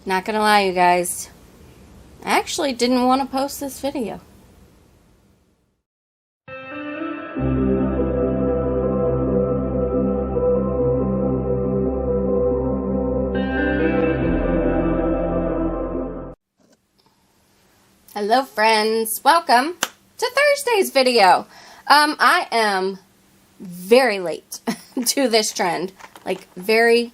Not gonna lie, you guys. I actually didn't want to post this video. Hello friends, welcome to Thursday's video. I am very late to this trend, like very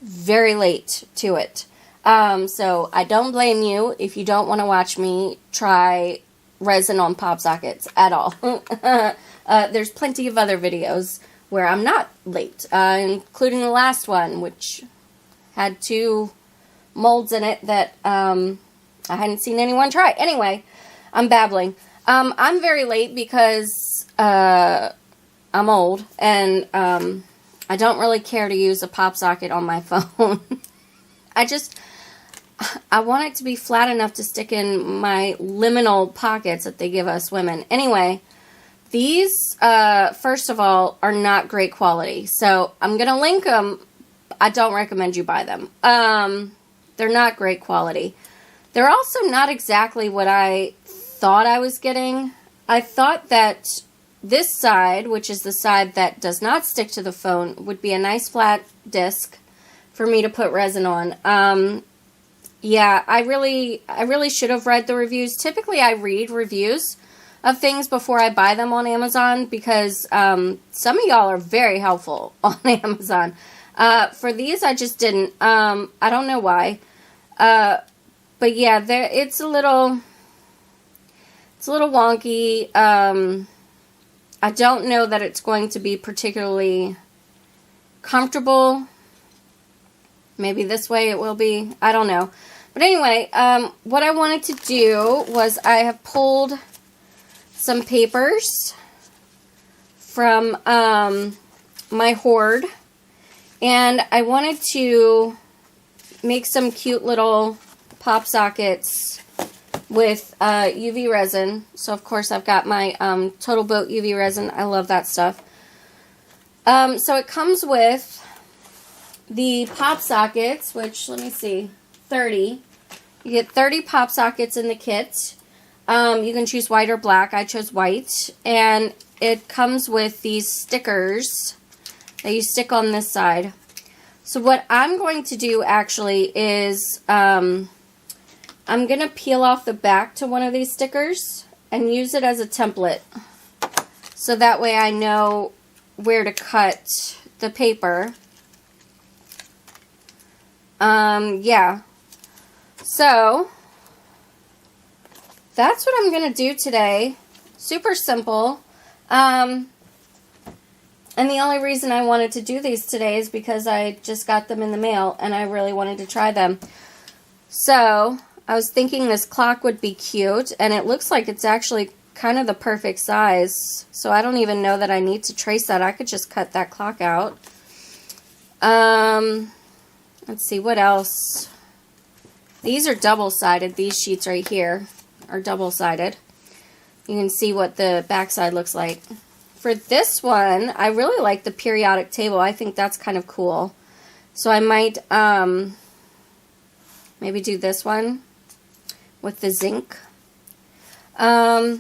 late to it. So I don't blame you if you don't want to watch me try resin on pop sockets at all. There's plenty of other videos where I'm not late, including the last one, which had 2 molds in it that I hadn't seen anyone try. Anyway, I'm babbling. I'm very late because I'm old and I don't really care to use a pop socket on my phone. I want it to be flat enough to stick in my liminal pockets that they give us women. Anyway, these, first of all, are not great quality. So I'm going to link them. I don't recommend you buy them. They're not great quality. They're also not exactly what I thought I was getting. I thought that this side, which is the side that does not stick to the phone, would be a nice flat disc for me to put resin on. Yeah, I really should have read the reviews. Typically, I read reviews of things before I buy them on Amazon because some of y'all are very helpful on Amazon. For these, I just didn't. I don't know why. But yeah, it's a little wonky. I don't know that it's going to be particularly comfortable. Maybe this way it will be. I don't know. But anyway, what I wanted to do was I have pulled some papers from my hoard. And I wanted to make some cute little pop sockets with UV resin. So, of course, I've got my Total Boat UV resin. I love that stuff. So, it comes with the pop sockets, which, let me see, 30. You get 30 pop sockets in the kit. You can choose white or black. I chose white. And it comes with these stickers that you stick on this side. So what I'm going to do actually is I'm going to peel off the back to one of these stickers and use it as a template. So that way I know where to cut the paper. Yeah. So that's what I'm going to do today. Super simple. And the only reason I wanted to do these today is because I just got them in the mail and I really wanted to try them. So I was thinking this clock would be cute, and it looks like it's actually kind of the perfect size. So I don't even know that I need to trace that. I could just cut that clock out. Let's see, what else? These are double-sided. These sheets right here are double-sided. You can see what the backside looks like. For this one, I really like the periodic table. I think that's kind of cool. So I might maybe do this one with the zinc. I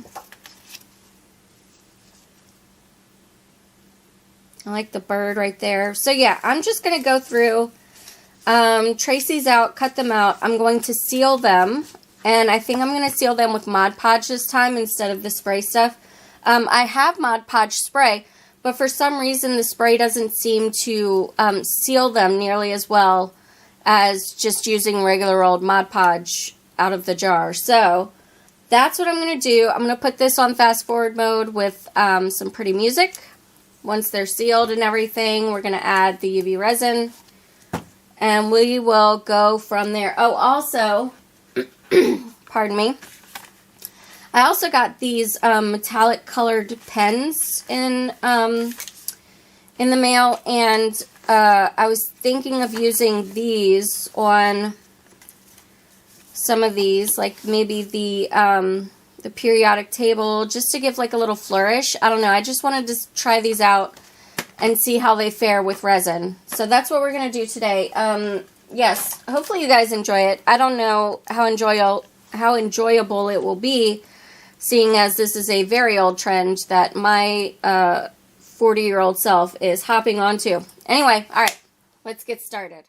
like the bird right there. So yeah, I'm just going to go through, trace these out, cut them out. I'm going to seal them. And I think I'm going to seal them with Mod Podge this time instead of the spray stuff. I have Mod Podge spray, but for some reason the spray doesn't seem to seal them nearly as well as just using regular old Mod Podge out of the jar. So that's what I'm going to do. I'm going to put this on fast forward mode with some pretty music. Once they're sealed and everything, we're going to add the UV resin, and we will go from there. Oh, also, pardon me, I also got these metallic colored pens in the mail, and I was thinking of using these on some of these, like maybe the periodic table, just to give like a little flourish. I don't know. I just wanted to try these out and see how they fare with resin. So that's what we're going to do today. yes, hopefully you guys enjoy it. I don't know how enjoyable it will be, seeing as this is a very old trend that my 40-year-old self is hopping onto. Anyway, all right, let's get started.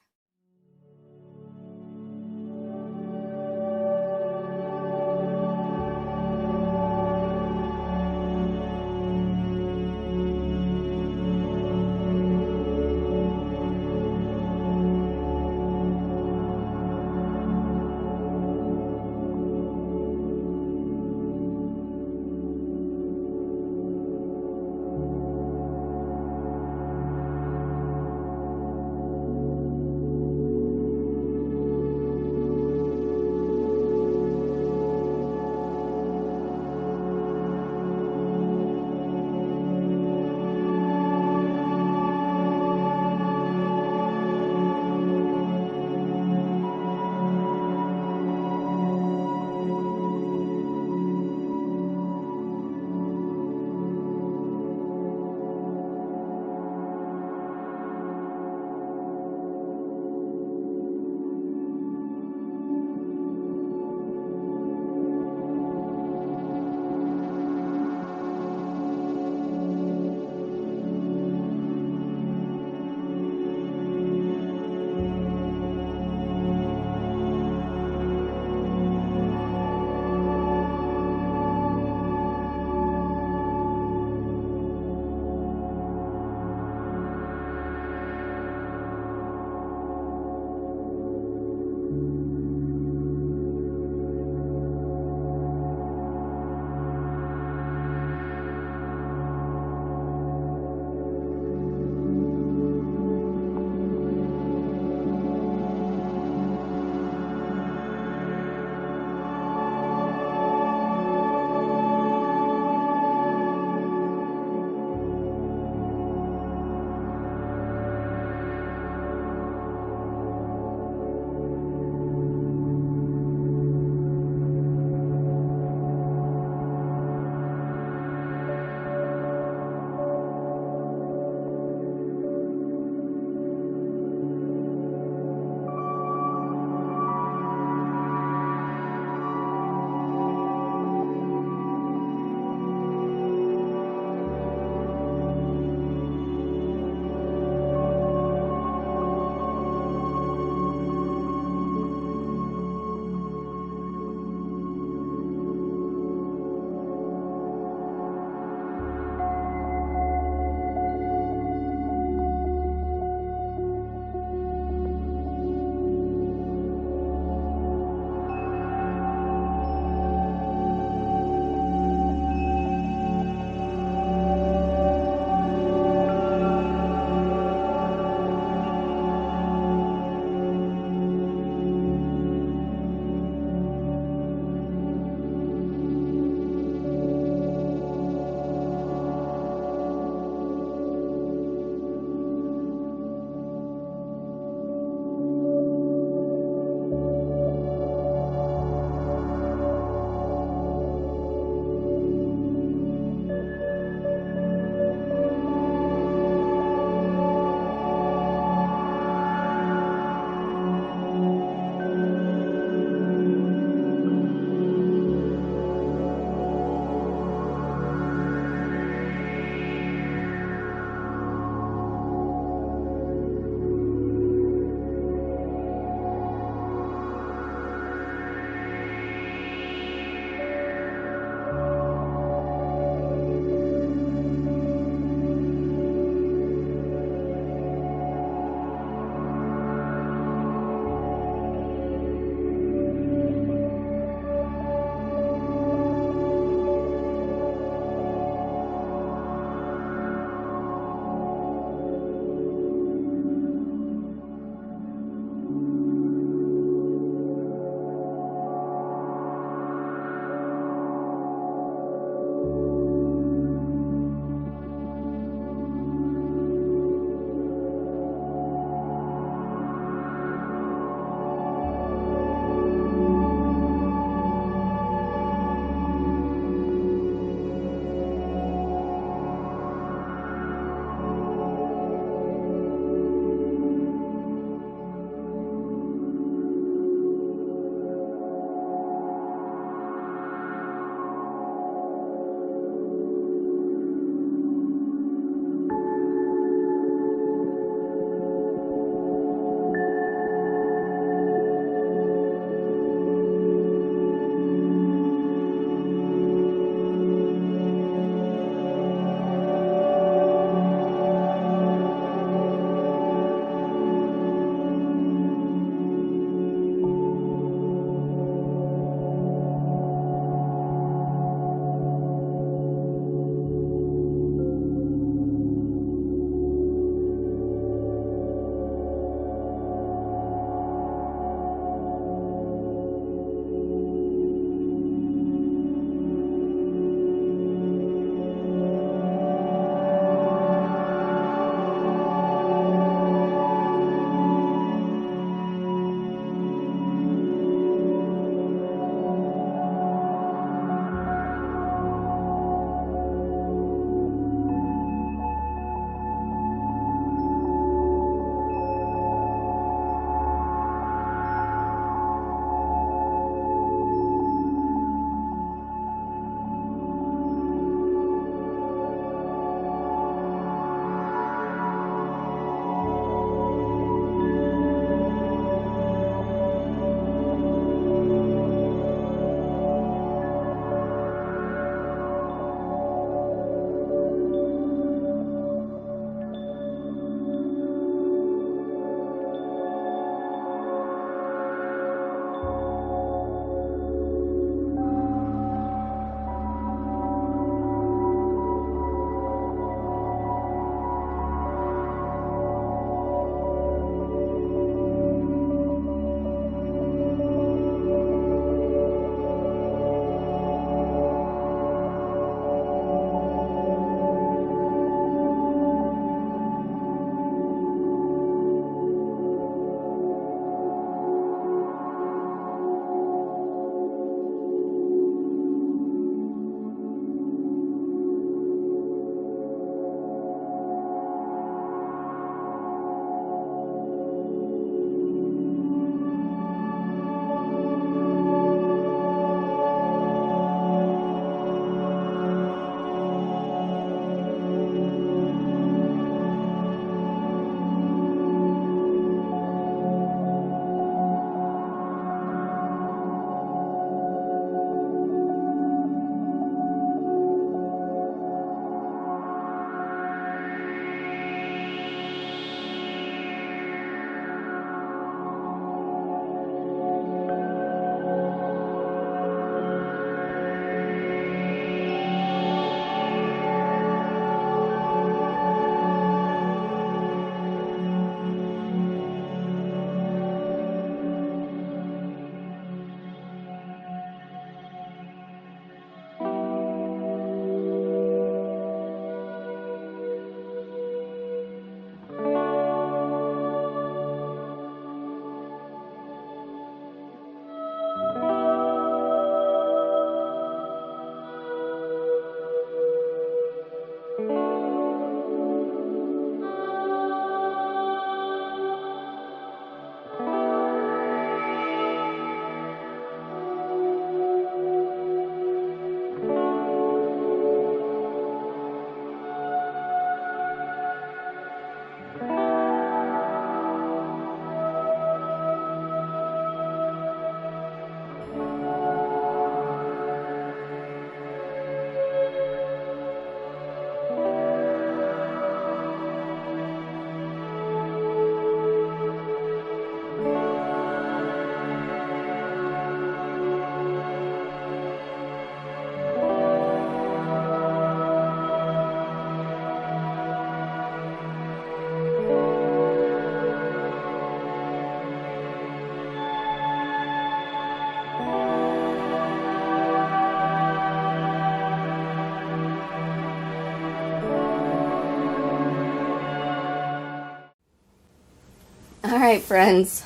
Alright, friends.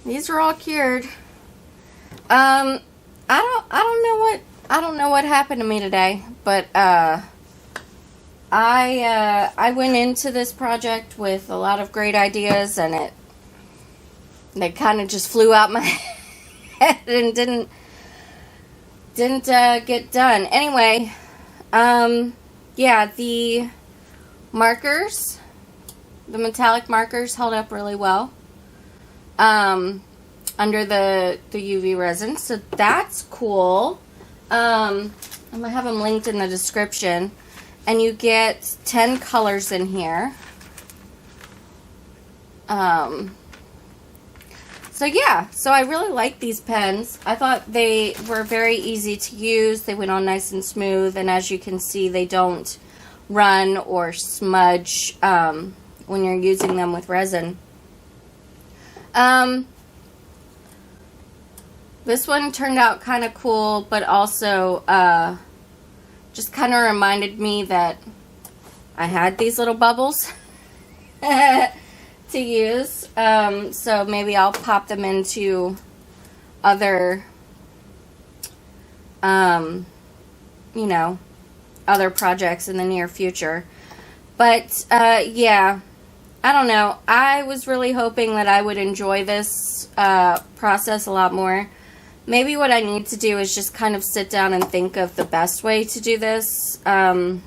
These are all cured. I don't know what happened to me today, but I went into this project with a lot of great ideas, and they kind of just flew out my head and didn't get done. Anyway, yeah, the markers, the metallic markers held up really well under the UV resin, so that's cool. I'm gonna have them linked in the description, and you get 10 colors in here. So yeah, so I really like these pens. I thought they were very easy to use. They went on nice and smooth, and as you can see, they don't run or smudge when you're using them with resin. This one turned out kind of cool, but also just kind of reminded me that I had these little bubbles to use. So maybe I'll pop them into other, you know, other projects in the near future. But yeah, I don't know. I was really hoping that I would enjoy this process a lot more. Maybe what I need to do is just kind of sit down and think of the best way to do this, or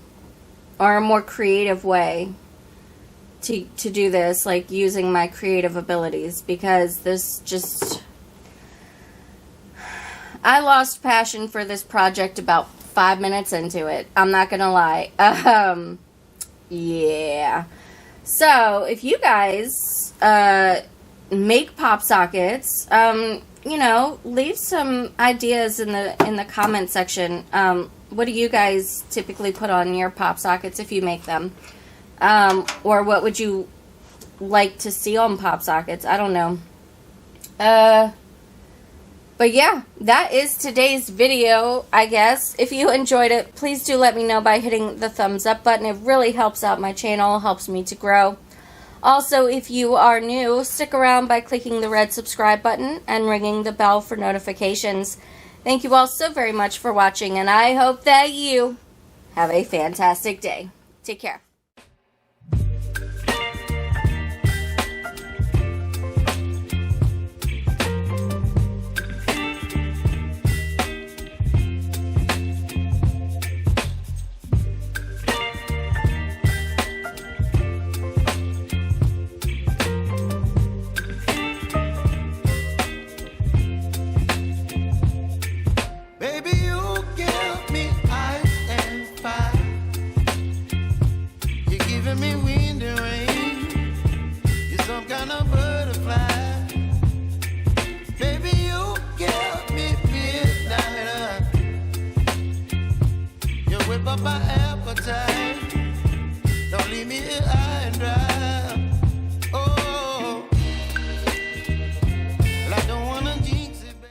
a more creative way to do this, like using my creative abilities, because this just... I lost passion for this project about 5 minutes into it. I'm not gonna lie. Yeah. So, if you guys make pop sockets, you know, leave some ideas in the comment section. What do you guys typically put on your pop sockets if you make them? Or what would you like to see on pop sockets? I don't know. But yeah, that is today's video, I guess. If you enjoyed it, please do let me know by hitting the thumbs up button. It really helps out my channel, helps me to grow. Also, if you are new, stick around by clicking the red subscribe button and ringing the bell for notifications. Thank you all so very much for watching, and I hope that you have a fantastic day. Take care. My appetite.